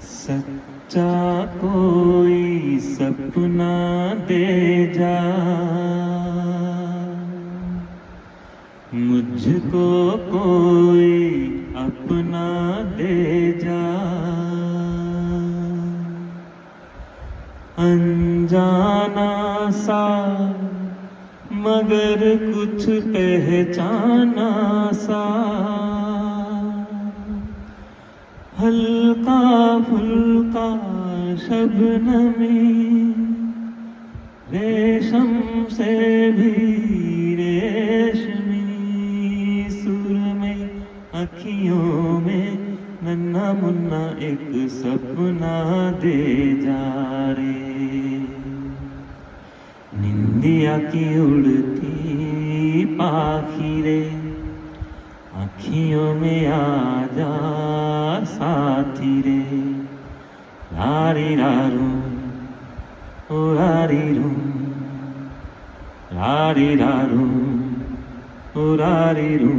सच्चा कोई सपना दे जा, मुझको कोई अपना दे जा। अनजाना सा मगर कुछ पहचाना सा, हल्का फुल्का शबनमी, रेशम से भी रेशमी सुरमई अखियों में नन्हा मुन्ना एक सपना दे जा रे। निंदिया की उड़ती पाखी रे, अखियों में आ जा साथी रे। लारी रारू ओ लारी रू, लारी रारू ओ लारी रू।